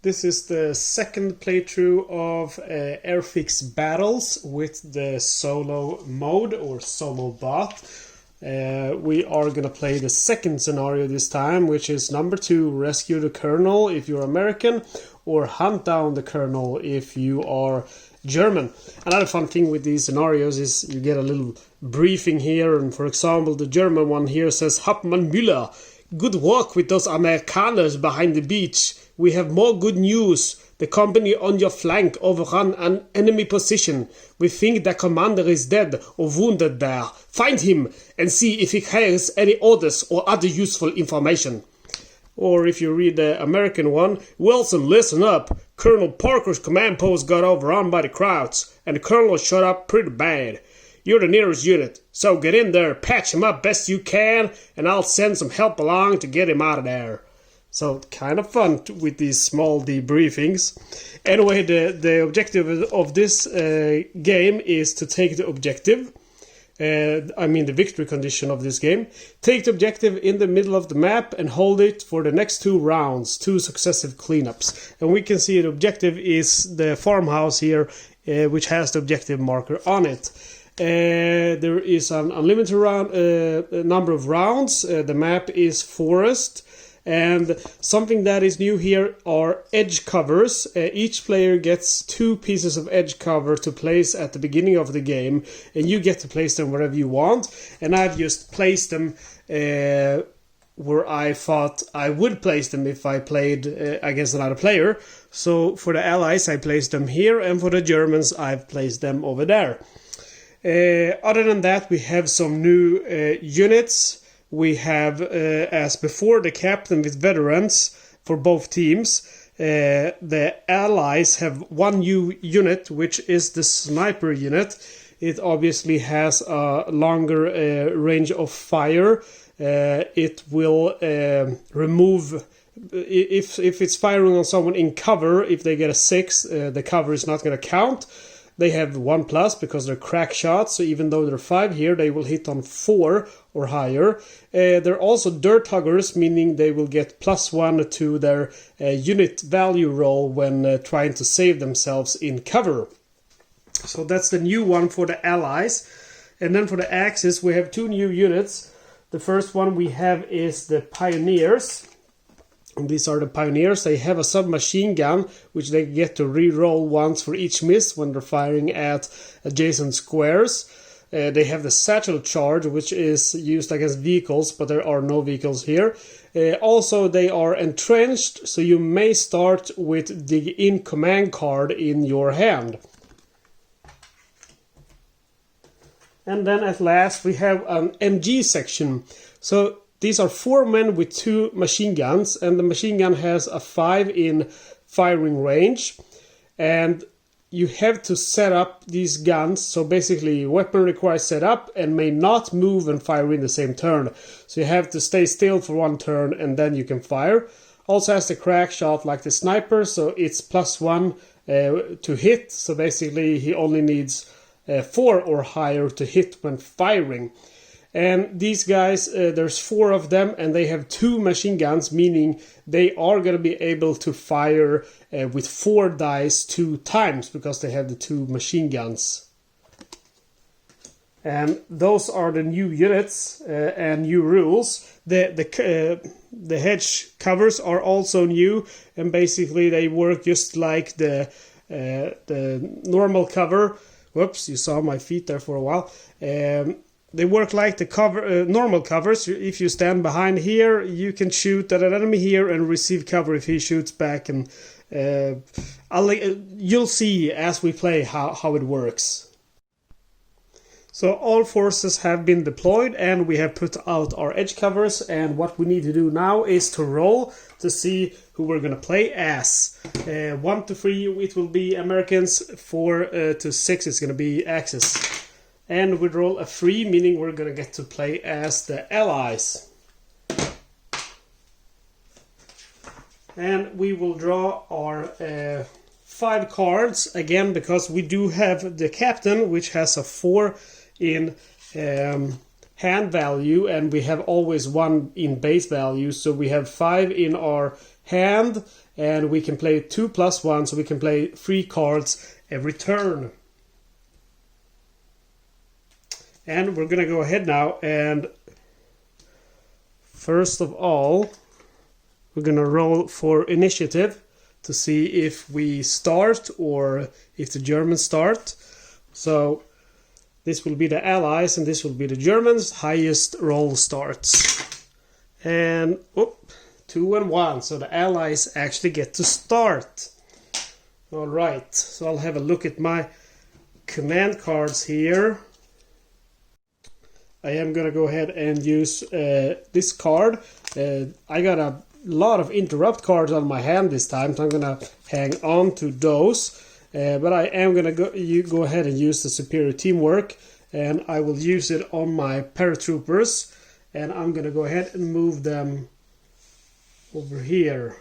This is the second playthrough of Airfix Battles with the solo mode or solo bot. We are gonna play the second scenario this time, which is number 2, rescue the colonel if you're American, or hunt down the colonel if you are German. Another fun thing with these scenarios is you get a little briefing here, and for example the German one here says, Hauptmann Müller, good work with those Amerikaners behind the beach. We have more good news. The company on your flank overrun an enemy position. We think the commander is dead or wounded there. Find him and see if he carries any orders or other useful information. Or if you read the American one, Wilson, listen up. Colonel Parker's command post got overrun by the Krauts, and the colonel shot up pretty bad. You're the nearest unit, so get in there, patch him up best you can, and I'll send some help along to get him out of there. So, kind of fun with these small debriefings. Anyway, the objective of this game is to take the objective. The victory condition of this game. Take the objective in the middle of the map and hold it for the next 2 rounds, 2 successive cleanups. And we can see the objective is the farmhouse here, which has the objective marker on it. There is an unlimited number of rounds. The map is forest. And something that is new here are edge covers. Each player gets 2 pieces of edge cover to place at the beginning of the game, and you get to place them wherever you want. And I've just placed them where I thought I would place them if I played against another player. So for the Allies I placed them here, and for the Germans I've placed them over there. Other than that, we have some new units. We have, as before, the captain with veterans for both teams. The Allies have 1 new unit, which is the sniper unit. It obviously has a longer range of fire. It will remove, if it's firing on someone in cover, if they get a 6, the cover is not going to count. They have 1+ because they're crack shots, so even though they're 5 here, they will hit on 4 or higher. They're also dirt huggers, meaning they will get +1 to their unit value roll when trying to save themselves in cover. So that's the new one for the Allies. And then for the Axis, we have 2 new units. The first one we have is the Pioneers. And these are the Pioneers. They have a submachine gun, which they get to re-roll once for each miss when they're firing at adjacent squares. They have the satchel charge, which is used against vehicles, but there are no vehicles here. Also, they are entrenched, so you may start with the in command card in your hand. And then at last we have an MG section. So these are 4 men with 2 machine guns, and the machine gun has a 5 in firing range. And you have to set up these guns, so basically weapon requires setup and may not move and fire in the same turn. So you have to stay still for 1 turn and then you can fire. Also has the crack shot like the sniper, so it's +1 to hit. So basically he only needs 4 or higher to hit when firing. And these guys, there's 4 of them, and they have 2 machine guns, meaning they are going to be able to fire with 4 dice 2 times, because they have the 2 machine guns. And those are the new units and new rules. The hedge covers are also new, and basically they work just like the normal cover. Whoops, you saw my feet there for a while. They work like the normal covers. If you stand behind here, you can shoot at an enemy here and receive cover if he shoots back. And you'll see as we play how it works. So all forces have been deployed, and we have put out our edge covers. And what we need to do now is to roll to see who we're going to play as. 1 to 3, it will be Americans. 4 to 6, it's going to be Axis. And we roll a 3, meaning we're going to get to play as the Allies. And we will draw our 5 cards, again, because we do have the captain, which has a 4 in hand value, and we have always 1 in base value, so we have 5 in our hand, and we can play 2+1, so we can play 3 cards every turn. And we're gonna go ahead now, and first of all, we're gonna roll for initiative to see if we start or if the Germans start. So this will be the Allies and this will be the Germans. Highest roll starts. And 2 and 1, so the Allies actually get to start. Alright, so I'll have a look at my command cards here. I am gonna go ahead and use this card. I got a lot of interrupt cards on my hand this time, so I'm gonna hang on to those. But I am gonna go ahead and use the superior teamwork, and I will use it on my paratroopers, and I'm gonna go ahead and move them over here.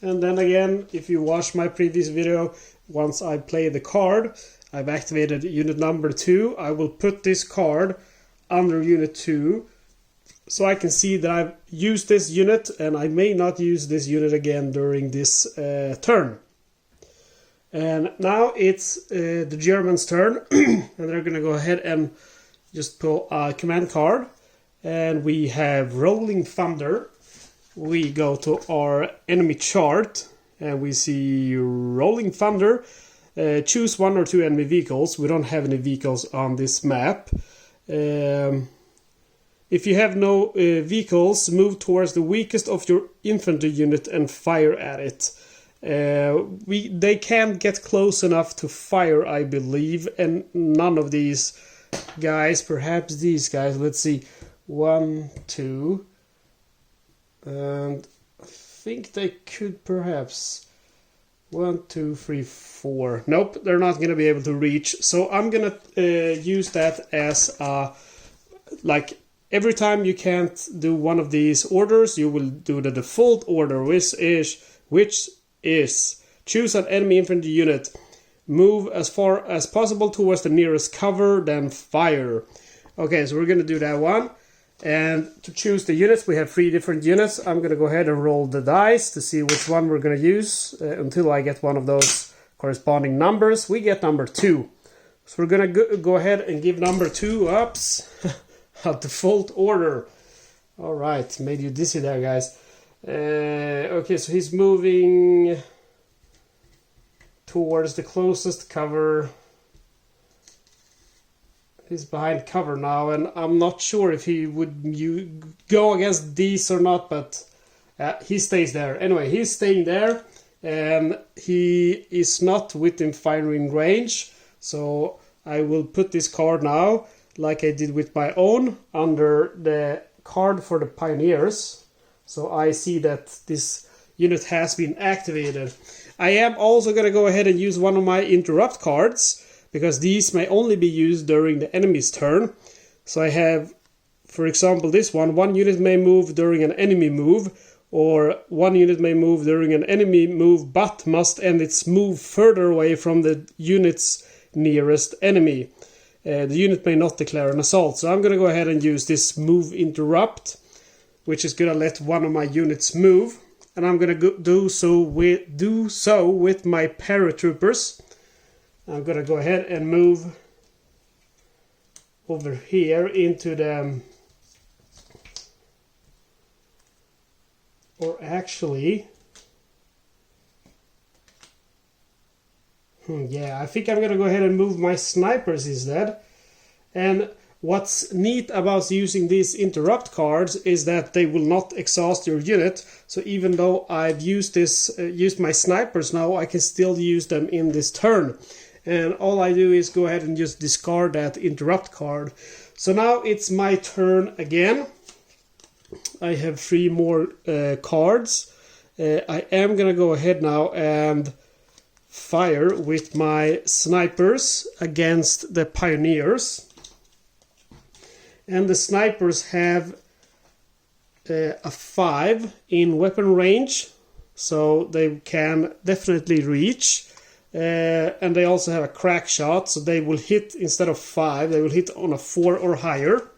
And then again, if you watch my previous video, once I play the card, I've activated unit number 2. I will put this card under unit 2, so I can see that I've used this unit, and I may not use this unit again during this turn. And now it's the Germans' turn, and they're going to go ahead and just pull a command card. And we have Rolling Thunder. We go to our enemy chart, and we see Rolling Thunder. Choose 1 or 2 enemy vehicles. We don't have any vehicles on this map. If you have no vehicles, move towards the weakest of your infantry unit and fire at it. They can't get close enough to fire, I believe, and none of these guys, perhaps these guys, let's see, 1, 2, and I think they could perhaps 1, 2, 3, 4. Nope, they're not going to be able to reach. So I'm going to use that as like every time you can't do one of these orders, you will do the default order, which is choose an enemy infantry unit, move as far as possible towards the nearest cover, then fire. Okay, so we're going to do that one. And to choose the units, we have 3 different units. I'm going to go ahead and roll the dice to see which one we're going to use until I get one of those corresponding numbers. We get number 2. So we're going to go ahead and give number 2 ups a default order. Alright, made you dizzy there, guys. Okay, so he's moving towards the closest cover. He's behind cover now, and I'm not sure if he would go against these or not, but he stays there. Anyway, he's staying there, and he is not within firing range, so I will put this card now, like I did with my own, under the card for the Pioneers. So I see that this unit has been activated. I am also going to go ahead and use one of my interrupt cards, because these may only be used during the enemy's turn. So I have, for example, this one. 1 unit may move during an enemy move, or 1 unit may move during an enemy move, but must end its move further away from the unit's nearest enemy. The unit may not declare an assault. So I'm going to go ahead and use this move interrupt, which is going to let one of my units move. And I'm going to do so with my paratroopers. I'm going to go ahead and move over here into the... Or actually... yeah, I think I'm going to go ahead and move my snipers instead. And what's neat about using these interrupt cards is that they will not exhaust your unit. So even though I've used my snipers now, I can still use them in this turn. And all I do is go ahead and just discard that interrupt card. So now it's my turn again. I have 3 more cards. I am going to go ahead now and fire with my snipers against the Pioneers. And the snipers have a 5 in weapon range, so they can definitely reach. and they also have a crack shot, so they will hit instead of 5, they will hit on a 4 or higher.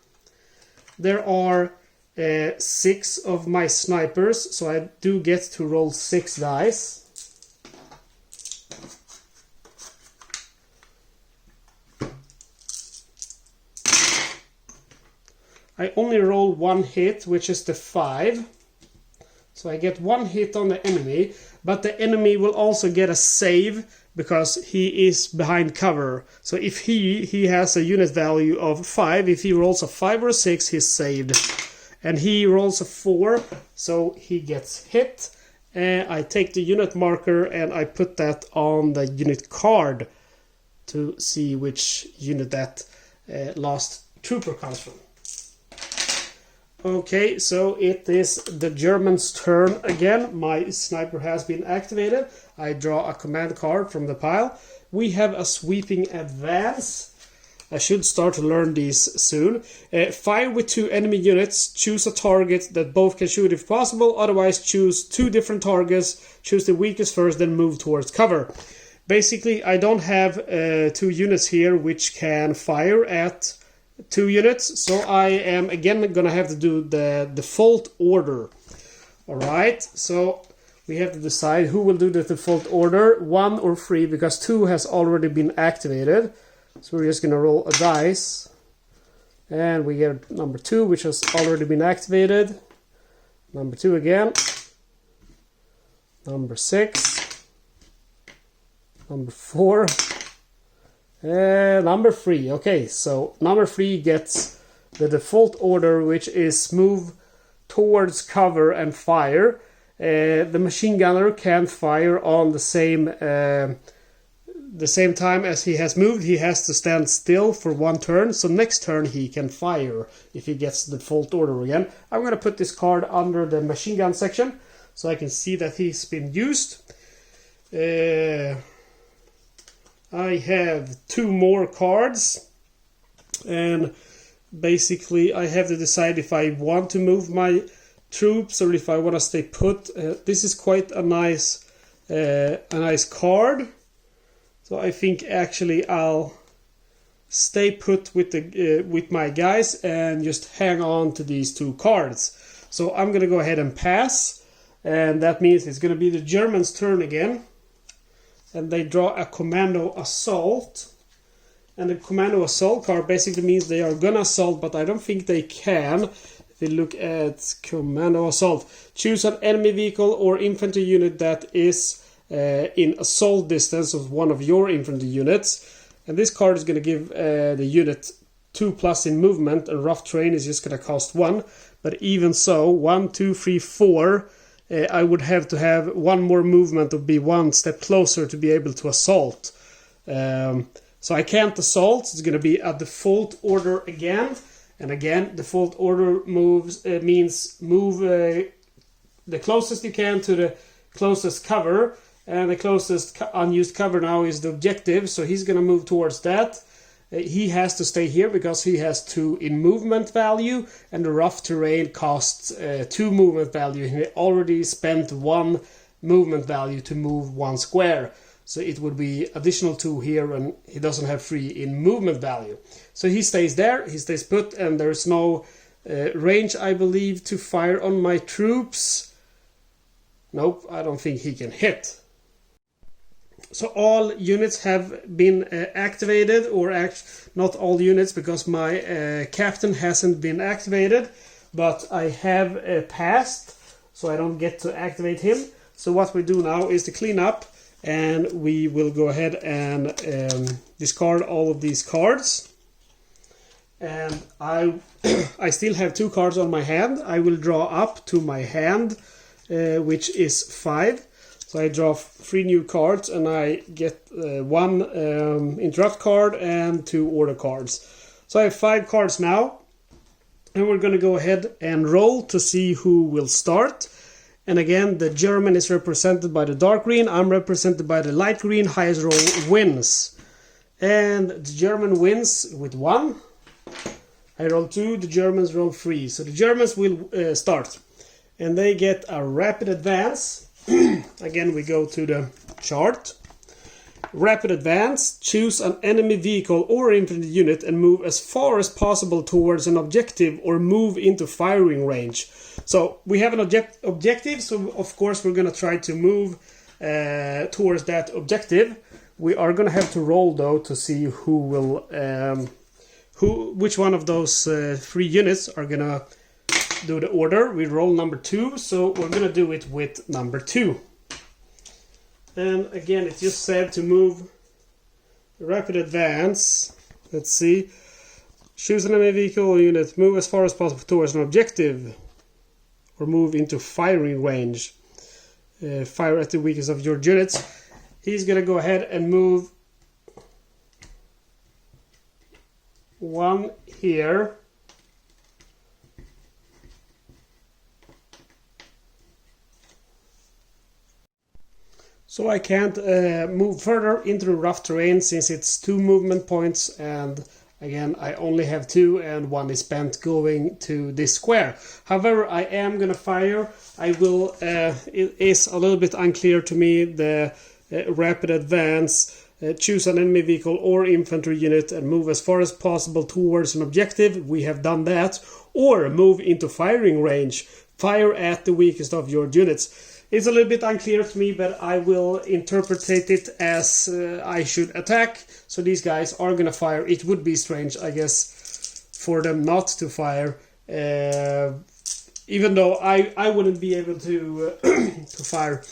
There are 6 of my snipers, so I do get to roll 6 dice. I only roll 1 hit, which is the 5. So I get 1 hit on the enemy, but the enemy will also get a save because he is behind cover. So if he has a unit value of 5, if he rolls a 5 or a 6, he's saved. And he rolls a 4, so he gets hit. And I take the unit marker and I put that on the unit card to see which unit that last trooper comes from. Okay, so it is the Germans' turn again. My sniper has been activated. I draw a command card from the pile. We have a sweeping advance. I should start to learn these soon. Fire with 2 enemy units. Choose a target that both can shoot if possible. Otherwise, choose 2 different targets. Choose the weakest first, then move towards cover. Basically, I don't have 2 units here which can fire at 2 units, so I am again gonna have to do the default order. Alright, so we have to decide who will do the default order, 1 or 3, because 2 has already been activated. So we're just gonna roll a dice, and we get number 2, which has already been activated. Number 2 again. Number 6. Number 4. Number 3. Okay, so number 3 gets the default order, which is move towards cover and fire. The machine gunner can fire on the same time as he has moved. He has to stand still for 1 turn, so next turn he can fire if he gets the default order again. I'm going to put this card under the machine gun section so I can see that he's been used. I have 2 more cards, and basically I have to decide if I want to move my troops or if I want to stay put. This is quite a nice card, so I think actually I'll stay put with my guys and just hang on to these 2 cards. So I'm gonna go ahead and pass, and that means it's gonna be the Germans' turn again. And they draw a Commando Assault. And the Commando Assault card basically means they are gonna assault, but I don't think they can. If we look at Commando Assault, choose an enemy vehicle or infantry unit that is in assault distance of one of your infantry units. And this card is gonna give the unit 2+ in movement, and rough terrain is just gonna cost 1. But even so, 1, 2, 3, 4... I would have to have 1 more movement or be 1 step closer to be able to assault. So I can't assault. It's going to be a default order again. And again, default order means move the closest you can to the closest cover. And the closest unused cover now is the objective. So he's going to move towards that. He has to stay here because he has 2 in movement value, and the rough terrain costs 2 movement value. He already spent 1 movement value to move 1 square, so it would be additional 2 here, and he doesn't have 3 in movement value. So he stays there, he stays put, and there's no range, I believe, to fire on my troops. Nope, I don't think he can hit. So all units have been activated, or not all units, because my captain hasn't been activated, but I have passed, so I don't get to activate him. So what we do now is to clean up, and we will go ahead and discard all of these cards. And I still have 2 cards on my hand. I will draw up to my hand, which is 5. So I draw 3 new cards, and I get 1 interrupt card and 2 order cards. So I have 5 cards now, and we're going to go ahead and roll to see who will start. And again, the German is represented by the dark green. I'm represented by the light green. Highest roll wins. And the German wins with 1. I roll 2, the Germans roll 3. So the Germans will start. And they get a rapid advance. Again, we go to the chart. Rapid advance, choose an enemy vehicle or infantry unit and move as far as possible towards an objective or move into firing range. So we have an objective, so of course we're going to try to move towards that objective. We are going to have to roll though to see who will, which one of those 3 units are going to do the order. We roll number 2, so we're going to do it with number 2. And again, it just said to move rapid advance. Let's see. Choose an enemy vehicle or unit. Move as far as possible towards an objective. Or move into firing range. Fire at the weakest of your units. He's going to go ahead and move 1 here. So I can't move further into the rough terrain since it's 2 movement points, and again I only have 2 and 1 is spent going to this square. However, I am gonna fire. I will. It is a little bit unclear to me the rapid advance. Choose an enemy vehicle or infantry unit and move as far as possible towards an objective. We have done that. Or move into firing range. Fire at the weakest of your units. It's a little bit unclear to me, but I will interpret it as I should attack. So these guys are gonna fire. It would be strange, I guess, for them not to fire. Even though I wouldn't be able to to fire.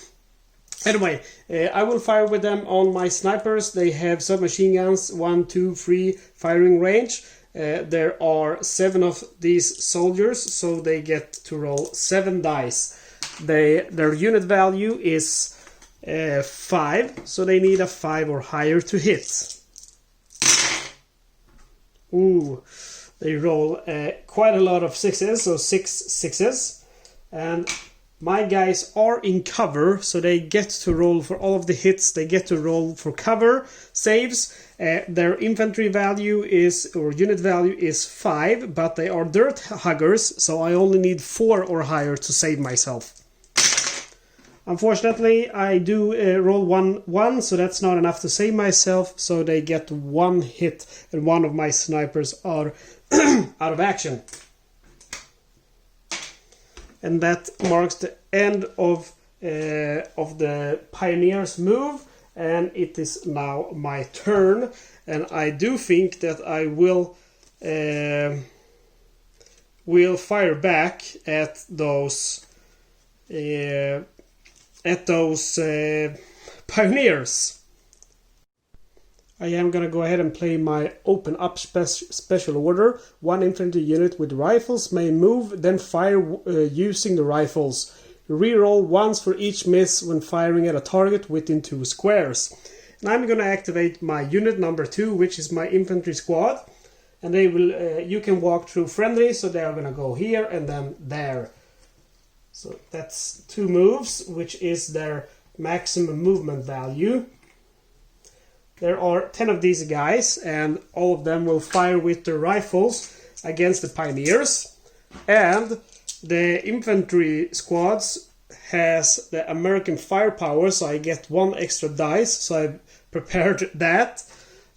Anyway, I will fire with them on my snipers. They have submachine guns, 1, 2, 3 firing range. There are 7 of these soldiers, so they get to roll 7 dice. Their unit value is 5, so they need a 5 or higher to hit. Ooh, they roll quite a lot of 6s, so 6 6s. And my guys are in cover, so they get to roll for all of the hits. They get to roll for cover saves. Their infantry value is, or unit value is 5, but they are dirt huggers, so I only need 4 or higher to save myself. Unfortunately, I do roll 1, so that's not enough to save myself, so they get 1 hit, and one of my snipers are out of action. And that marks the end of the Pioneer's move, and it is now my turn. And I do think that I will fire back at those Pioneers. I am gonna go ahead and play my open up special order. 1 infantry unit with rifles may move, then fire using the rifles. Reroll once for each miss when firing at a target within 2 squares. And I'm gonna activate my unit number 2, which is my infantry squad. And they will. You can walk through friendly, so they are gonna go here and then there. So that's 2 moves, which is their maximum movement value. There are 10 of these guys, and all of them will fire with their rifles against the Pioneers. And the infantry squads has the American firepower, so I get 1 extra dice, so I prepared that.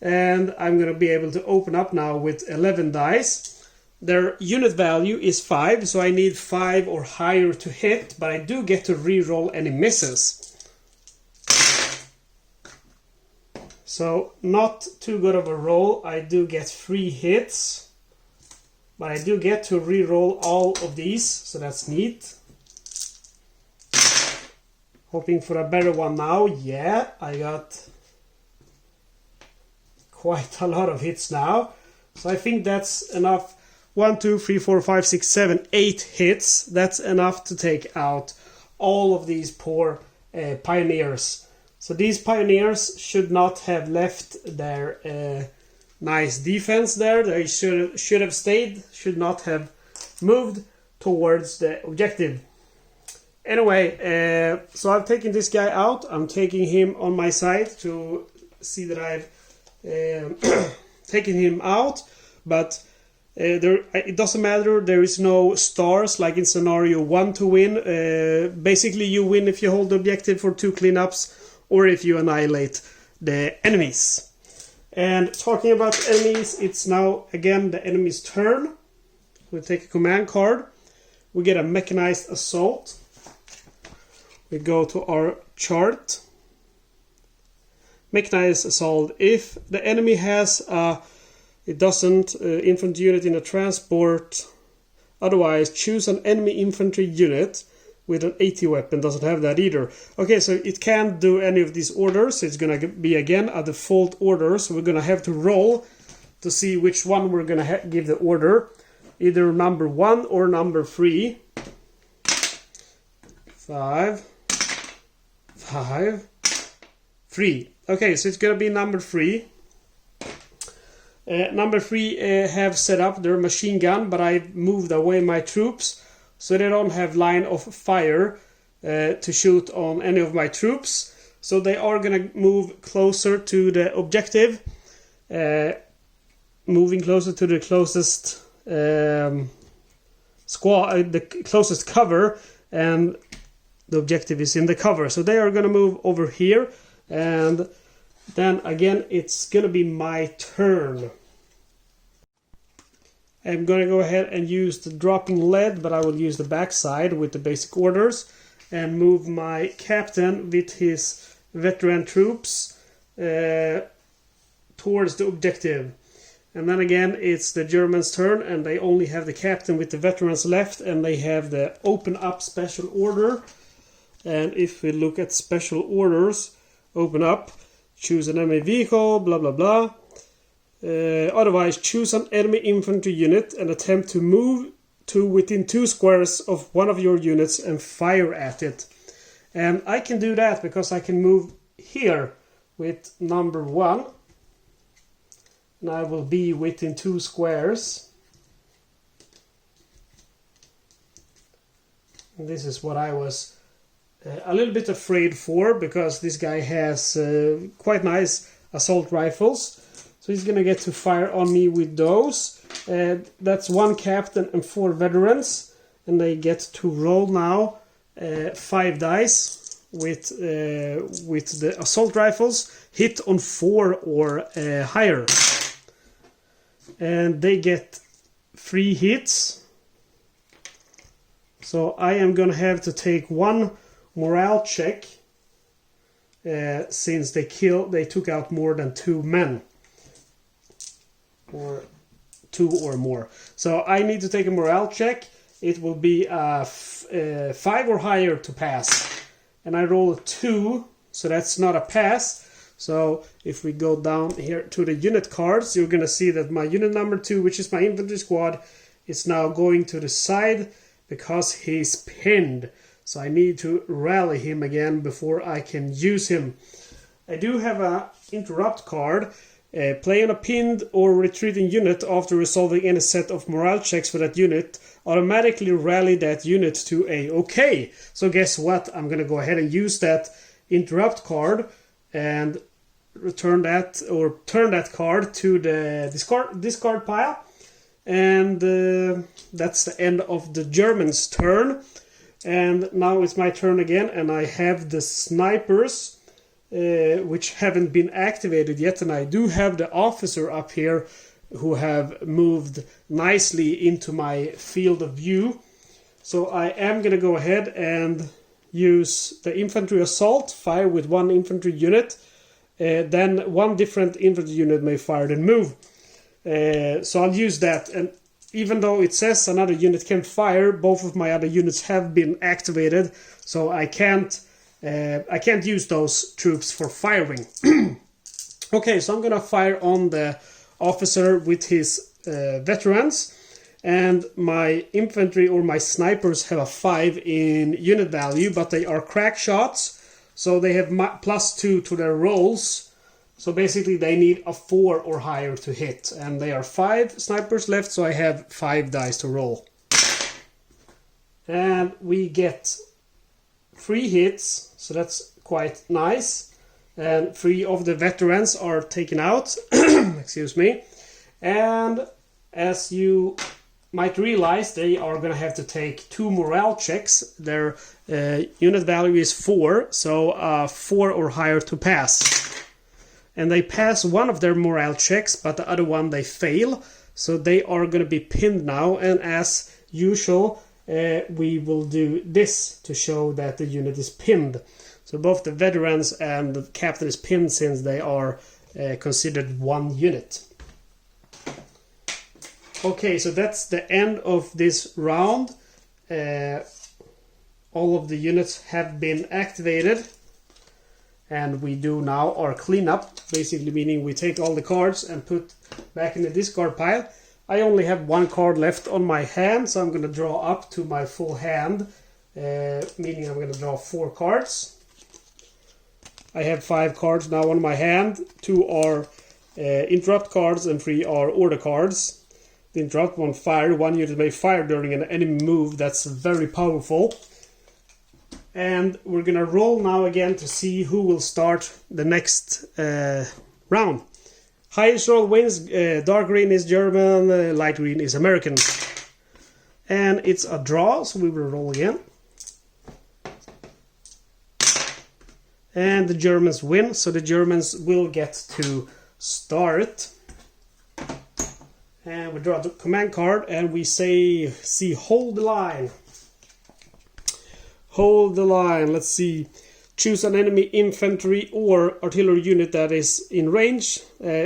And I'm going to be able to open up now with 11 dice. Their unit value is 5, so I need 5 or higher to hit, but I do get to re-roll any misses. So, not too good of a roll. I do get 3 hits. But I do get to re-roll all of these, so that's neat. Hoping for a better one now. Yeah, I got quite a lot of hits now. So I think that's enough. 1, 2, 3, 4, 5, 6, 7, 8 hits. That's enough to take out all of these poor Pioneers. So these Pioneers should not have left their nice defense there. They should have stayed, should not have moved towards the objective. Anyway, so I've taken this guy out. I'm taking him on my side to see that I've taken him out. But it doesn't matter. There is no stars like in scenario 1 to win. Basically, you win if you hold the objective for 2 cleanups, or if you annihilate the enemies. And talking about enemies, it's now again the enemy's turn. We take a command card. We get a mechanized assault. We go to our chart. Mechanized assault. If the enemy has it doesn't infantry unit in a transport. Otherwise, choose an enemy infantry unit with an AT weapon. Doesn't have that either. Okay, so it can't do any of these orders. It's gonna be again a default order. So we're gonna have to roll to see which one we're gonna give the order. Either number 1 or number 3. 5, 5, 3. Okay, so it's gonna be number 3. Number 3 have set up their machine gun, but I've moved away my troops so they don't have line of fire to shoot on any of my troops. So they are gonna move closer to the objective, moving closer to the closest squad, the closest cover, and the objective is in the cover. So they are gonna move over here, and then again it's gonna be my turn. I'm gonna go ahead and use the dropping lead, but I will use the backside with the basic orders and move my captain with his veteran troops towards the objective. And then again it's the Germans' turn, and they only have the captain with the veterans left, and they have the open up special order. And if we look at special orders, open up, choose an enemy vehicle, blah blah blah. Otherwise, choose an enemy infantry unit and attempt to move to within 2 squares of one of your units and fire at it. And I can do that because I can move here with number 1. And I will be within 2 squares. And this is what I was a little bit afraid for, because this guy has quite nice assault rifles. So he's gonna get to fire on me with those. That's 1 captain and 4 veterans, and they get to roll now 5 dice with the assault rifles, hit on 4 or higher, and they get 3 hits. So I am gonna have to take 1 morale check since they took out more than 2 men. Or 2 or more. So I need to take a morale check. It will be 5 or higher to pass. And I roll a 2, so that's not a pass. So if we go down here to the unit cards, you're going to see that my unit number 2, which is my infantry squad, is now going to the side because he's pinned. So I need to rally him again before I can use him. I do have an interrupt card. Play on a pinned or retreating unit after resolving any set of morale checks for that unit. Automatically rally that unit to a OK. So guess what? I'm going to go ahead and use that interrupt card and return that, or turn that card to the discard pile. And that's the end of the Germans' turn. And now it's my turn again, and I have the snipers. Which haven't been activated yet, and I do have the officer up here who have moved nicely into my field of view. So I am going to go ahead and use the infantry assault, fire with 1 infantry unit, then 1 different infantry unit may fire and move. So I'll use that, and even though it says another unit can fire, both of my other units have been activated, so I can't use those troops for firing. Okay, so I'm gonna fire on the officer with his veterans, and my infantry or my snipers have a 5 in unit value, but they are crack shots, so they have +2 to their rolls. So basically they need a 4 or higher to hit, and they are 5 snipers left, so I have 5 dice to roll. And we get 3 hits, so that's quite nice. And 3 of the veterans are taken out. Excuse me. And as you might realize, they are going to have to take 2 morale checks. Their unit value is 4, so 4 or higher to pass. and they pass one of their morale checks, but the other one they fail. So they are going to be pinned now, and as usual, we will do this to show that the unit is pinned. So both the veterans and the captain is pinned since they are considered one unit. Okay, so that's the end of this round. All of the units have been activated, and we do now our cleanup, basically meaning we take all the cards and put back in the discard pile. I only have one card left on my hand, so I'm going to draw up to my full hand, meaning I'm going to draw 4 cards. I have 5 cards now on my hand. 2 are interrupt cards and 3 are order cards. The interrupt one fire. 1 unit may fire during an enemy move. That's very powerful. And we're going to roll now again to see who will start the next round. Highest roll wins. Dark green is German, light green is American. And it's a draw, so we will roll again. And the Germans win, so the Germans will get to start. And we draw the command card and we see hold the line. Hold the line. Let's see. Choose an enemy infantry or artillery unit that is in range.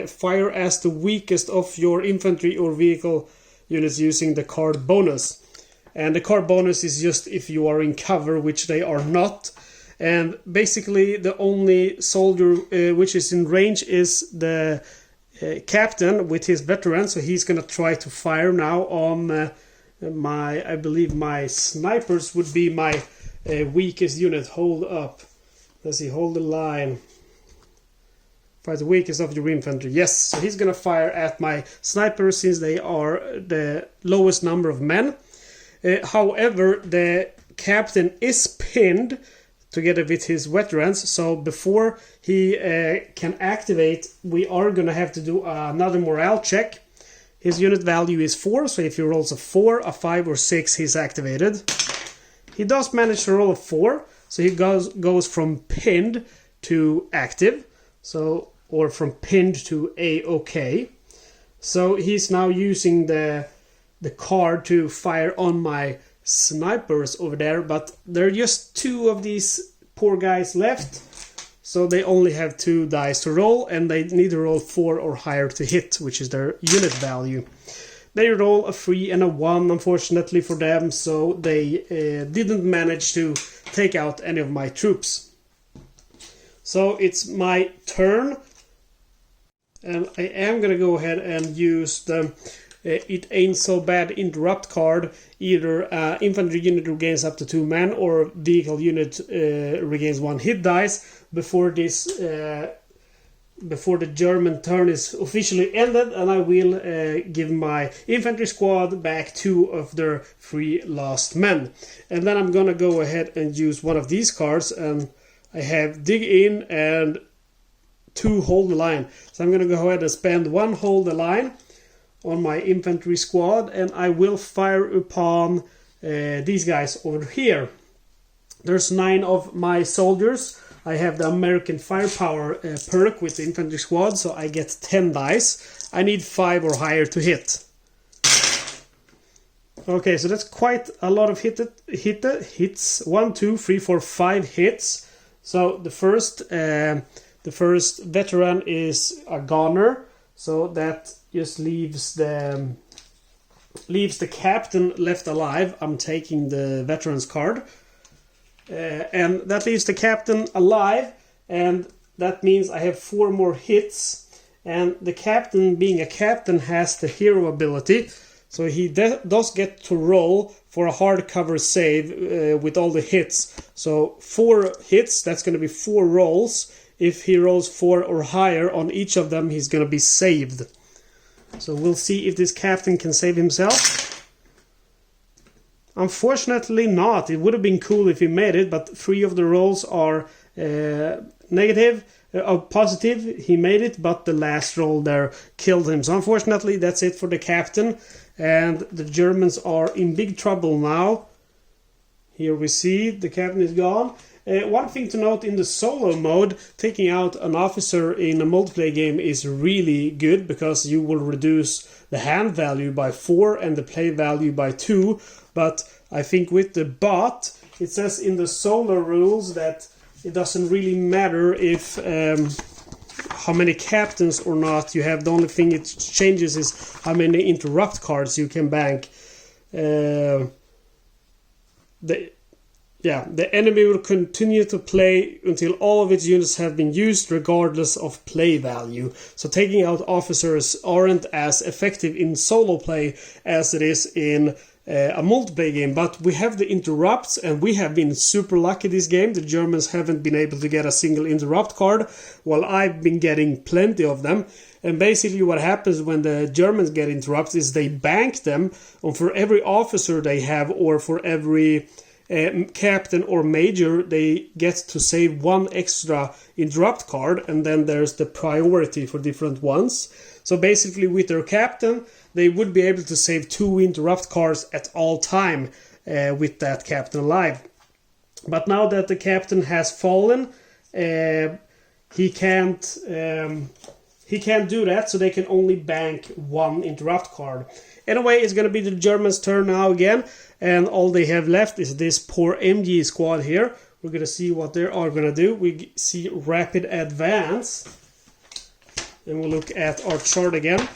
Fire as the weakest of your infantry or vehicle units using the card bonus. And the card bonus is just if you are in cover, which they are not. And basically the only soldier which is in range is the captain with his veteran. So he's going to try to fire now on I believe my snipers would be my weakest unit. Hold up. Let's see, hold the line. Fire the weakest of your infantry. Yes, so he's going to fire at my snipers since they are the lowest number of men. However, the captain is pinned together with his veterans, so before he can activate, we are going to have to do another morale check. His unit value is 4, so if he rolls a 4, a 5 or 6, he's activated. He does manage to roll a 4, so he goes from pinned to active, so or from pinned to A-OK. So he's now using the card to fire on my snipers over there, but there are just 2 of these poor guys left, so they only have 2 dice to roll, and they need to roll 4 or higher to hit, which is their unit value. They roll a 3 and a 1, unfortunately for them, so they didn't manage to take out any of my troops. So it's my turn, and I am gonna go ahead and use the It Ain't So Bad interrupt card. Either infantry unit regains up to 2 men, or vehicle unit regains 1 hit dice before this before the German turn is officially ended, and I will give my infantry squad back 2 of their 3 last men. And then I'm gonna go ahead and use one of these cards, and I have dig in and 2 hold the line. So I'm gonna go ahead and spend 1 hold the line on my infantry squad, and I will fire upon these guys over here. There's 9 of my soldiers. I have the American Firepower perk with the infantry squad, so I get 10 dice. I need 5 or higher to hit. Okay, so that's quite a lot of hits. 1, 2, 3, 4, 5 hits. So the first veteran is a goner, so that just leaves the captain left alive. I'm taking the veteran's card. And that leaves the captain alive, and that means I have 4 more hits. And the captain, being a captain, has the hero ability, so he does get to roll for a hardcover save with all the hits. So 4 hits, that's going to be 4 rolls. If he rolls 4 or higher on each of them, he's going to be saved. So we'll see if this captain can save himself. Unfortunately not. It would have been cool if he made it, but 3 of the rolls are negative, positive. He made it, but the last roll there killed him. So unfortunately, that's it for the captain. And the Germans are in big trouble now. Here we see the captain is gone. One thing to note in the solo mode, taking out an officer in a multiplayer game is really good because you will reduce the hand value by 4 and the play value by 2. But I think with the bot, it says in the solo rules that it doesn't really matter if how many captains or not you have. The only thing it changes is how many interrupt cards you can bank. The enemy will continue to play until all of its units have been used, regardless of play value. So taking out officers aren't as effective in solo play as it is in a multiplayer game. But we have the interrupts, and we have been super lucky this game. The Germans haven't been able to get a single interrupt card, while I've been getting plenty of them. And basically what happens when the Germans get interrupts is they bank them, and for every officer they have, or for every captain or major, they get to save 1 extra interrupt card, and then there's the priority for different ones. So basically with their captain, they would be able to save 2 interrupt cards at all time with that captain alive. But now that the captain has fallen, he can't do that, so they can only bank 1 interrupt card. Anyway, it's going to be the Germans' turn now again, and all they have left is this poor MG squad here. We're going to see what they are going to do. We see rapid advance, and we'll look at our chart again.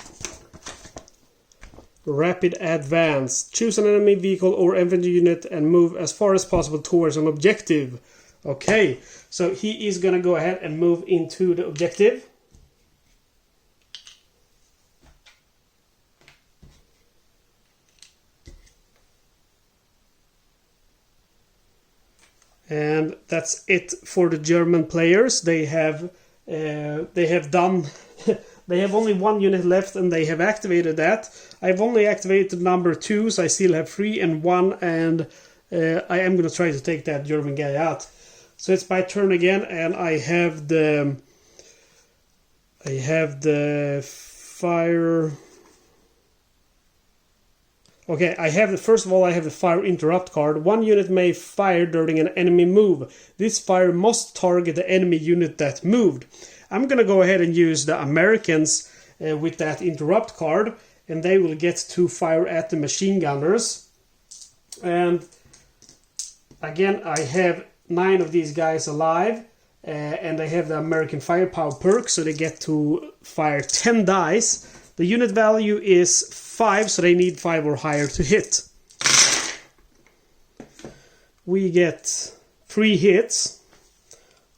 Rapid advance. Choose an enemy vehicle or infantry unit and move as far as possible towards an objective. Okay, so he is going to go ahead and move into the objective. And that's it for the German players. They have done. They have only 1 unit left, and they have activated that. I've only activated number 2, so I still have 3 and 1, and I am going to try to take that German guy out. So it's my turn again, and I have the fire. Okay, first of all, I have the fire interrupt card. 1 unit may fire during an enemy move. This fire must target the enemy unit that moved. I'm going to go ahead and use the Americans with that interrupt card, and they will get to fire at the machine gunners. And again, I have 9 of these guys alive, and they have the American firepower perk, so they get to fire 10 dice. The unit value is 5, so they need 5 or higher to hit. We get 3 hits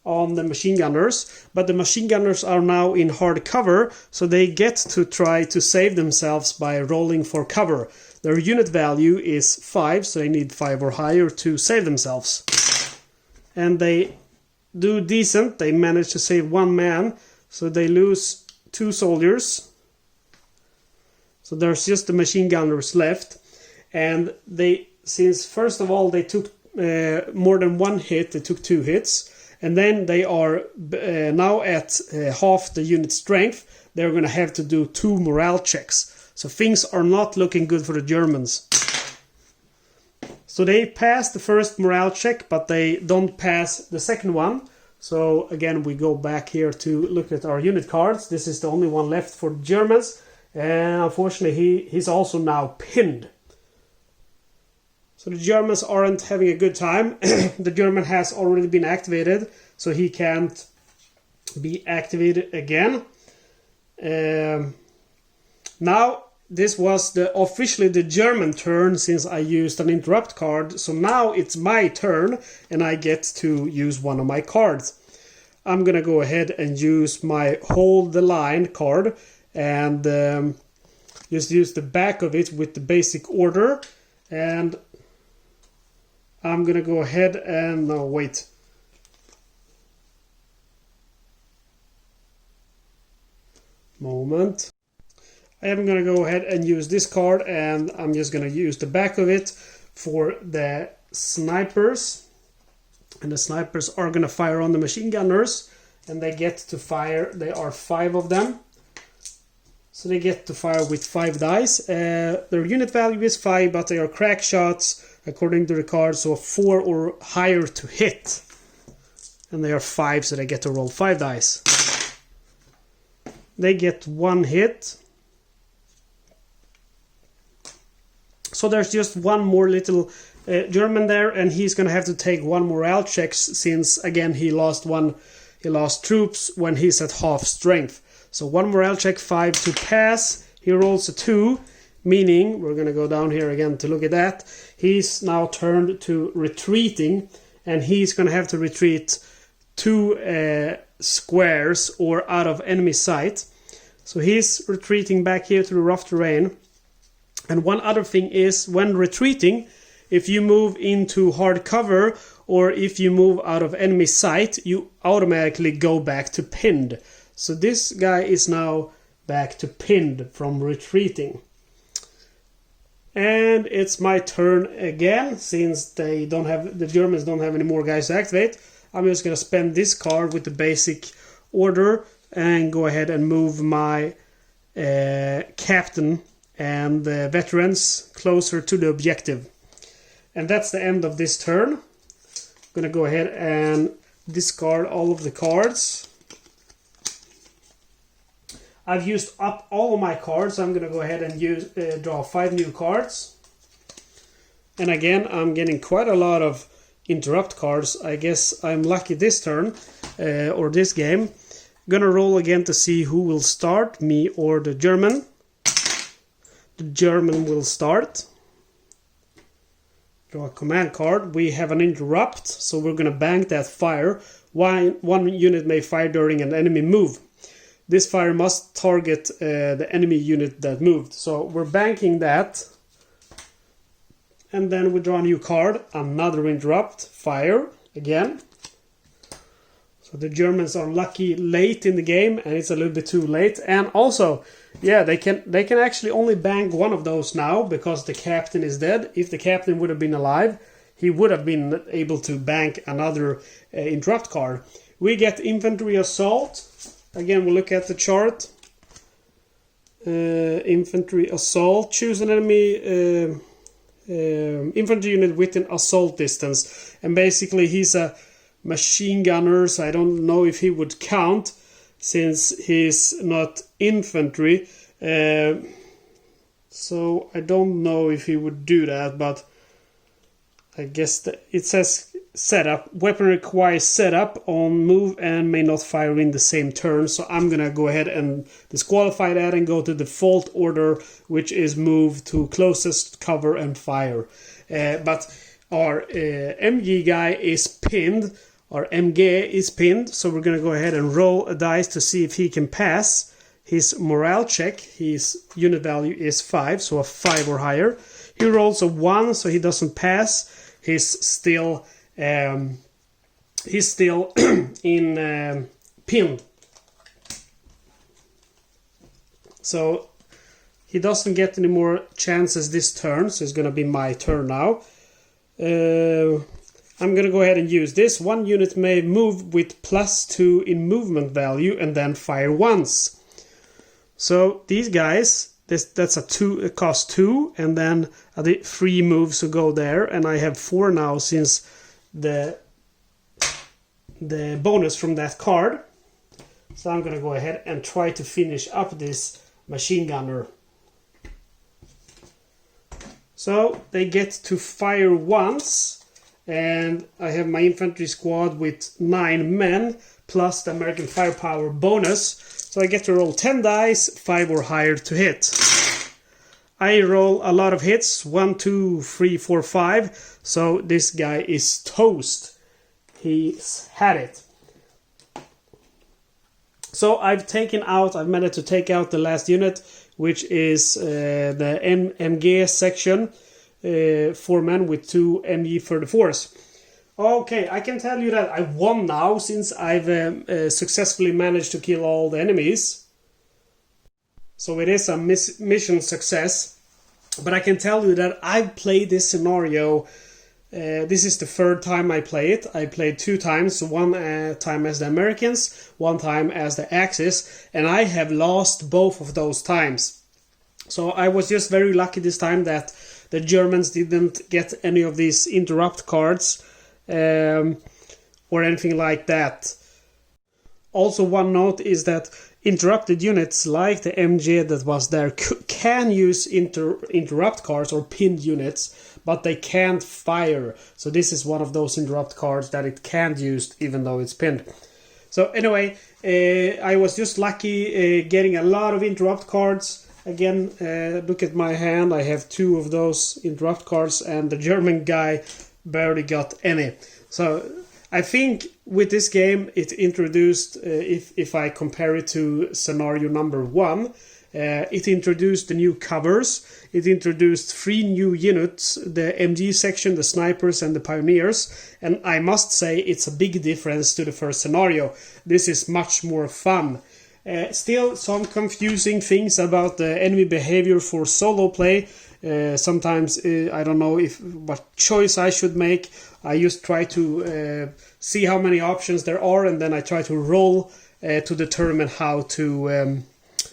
on the machine gunners, but the machine gunners are now in hard cover, so they get to try to save themselves by rolling for cover. Their unit value is 5, so they need 5 or higher to save themselves. And they do decent. They manage to save 1 man, so they lose 2 soldiers. So there's just the machine gunners left, and since first of all they took more than 1 hit, they took 2 hits, and then they are now at half the unit strength. They're going to have to do 2 morale checks. So things are not looking good for the Germans. So they pass the first morale check, but they don't pass the second one. So again, we go back here to look at our unit cards. This is the only one left for the Germans. And unfortunately, he's also now pinned. So the Germans aren't having a good time. The German has already been activated, so he can't be activated again. Now, this was officially the German turn since I used an interrupt card. So now it's my turn, and I get to use one of my cards. I'm going to go ahead and use my Hold the Line card, and just use the back of it with the basic order. And I'm gonna go ahead and wait. Moment. I am gonna go ahead and use this card, and I'm just gonna use the back of it for the snipers. And the snipers are gonna fire on the machine gunners, and they get to fire. There are 5 of them. So they get to fire with 5 dice. Their unit value is 5, but they are crack shots according to the card, so 4 or higher to hit. And they are 5, so they get to roll 5 dice. They get 1 hit. So there's just one more little German there, and he's gonna have to take 1 morale check since again he lost troops when he's at half strength. So 1 morale check, 5 to pass. He rolls a 2, meaning we're gonna go down here again to look at that. He's now turned to retreating, and he's gonna have to retreat 2 squares or out of enemy sight. So he's retreating back here to the rough terrain. And one other thing is, when retreating, if you move into hard cover or if you move out of enemy sight, you automatically go back to pinned. So this guy is now back to pinned from retreating. And it's my turn again, since the Germans don't have any more guys to activate. I'm just going to spend this card with the basic order and go ahead and move my captain and the veterans closer to the objective. And that's the end of this turn. I'm going to go ahead and discard all of the cards. I've used up all of my cards. I'm going to go ahead and draw 5 new cards. And again, I'm getting quite a lot of interrupt cards. I guess I'm lucky this turn, or this game. Gonna roll again to see who will start, me or the German. The German will start. Draw a command card. We have an interrupt, so we're gonna bank that fire. One unit may fire during an enemy move. This fire must target the enemy unit that moved. So we're banking that. And then we draw a new card, another interrupt, fire, again. So the Germans are lucky late in the game, and it's a little bit too late. And also, yeah, they can actually only bank 1 of those now, because the captain is dead. If the captain would have been alive, he would have been able to bank another interrupt card. We get infantry assault. Again, we'll look at the chart. Infantry assault, choose an enemy... infantry unit within assault distance, and basically he's a machine gunner, so I don't know if he would count since he's not infantry, so I don't know if he would do that, but I guess it says setup. Weapon requires setup on move and may not fire in the same turn, so I'm gonna go ahead and disqualify that and go to default order, which is move to closest cover and fire. But our MG guy is pinned. Our MG is pinned, so we're gonna go ahead and roll a dice to see if he can pass his morale check. His unit value is 5, so a 5 or higher. He rolls a 1, so he doesn't pass. He's still in pinned. So he doesn't get any more chances this turn, so it's going to be my turn now. I'm going to go ahead and use this. 1 unit may move with +2 in movement value and then fire once. So these guys, that's a cost 2, and then the 3 moves to go there, and I have 4 now since the bonus from that card. So I'm gonna go ahead and try to finish up this machine gunner. So they get to fire once, and I have my infantry squad with 9 men plus the American firepower bonus. So I get to roll 10 dice, 5 or higher to hit. I roll a lot of hits, 1, 2, 3, 4, 5. So this guy is toast. He's had it. So I've managed to take out the last unit, which is the MG section, 4 men with 2 MG 34s. Okay, I can tell you that I won now, since I've successfully managed to kill all the enemies. So it is a mission success. But I can tell you that I've played this scenario. This is the 3rd time I play it. I played 2 times. 1 time as the Americans, 1 time as the Axis. And I have lost both of those times. So I was just very lucky this time that the Germans didn't get any of these interrupt cards. or anything like that. Also, one note is that interrupted units like the MG that was there can use interrupt cards or pinned units, but they can't fire. So this is one of those interrupt cards that it can't use even though it's pinned. So anyway, I was just lucky getting a lot of interrupt cards. Again, look at my hand. I have 2 of those interrupt cards, and the German guy barely got any. So I think with this game it introduced, if I compare it to scenario number 1, it introduced the new covers. It introduced 3 new units, the MG section, the snipers and the pioneers, and I must say it's a big difference to the first scenario. This is much more fun. Still some confusing things about the enemy behavior for solo play. Sometimes I don't know what choice I should make. I just try to see how many options there are, and then I try to roll to determine how to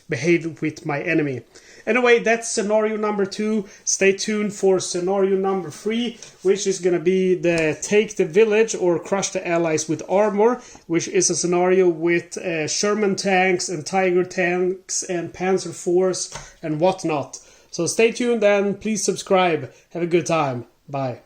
behave with my enemy. Anyway, that's scenario number 2. Stay tuned for scenario number 3, which is going to be the take the village or crush the allies with armor, which is a scenario with Sherman tanks and Tiger tanks and Panzer IV and whatnot. So stay tuned and please subscribe. Have a good time. Bye.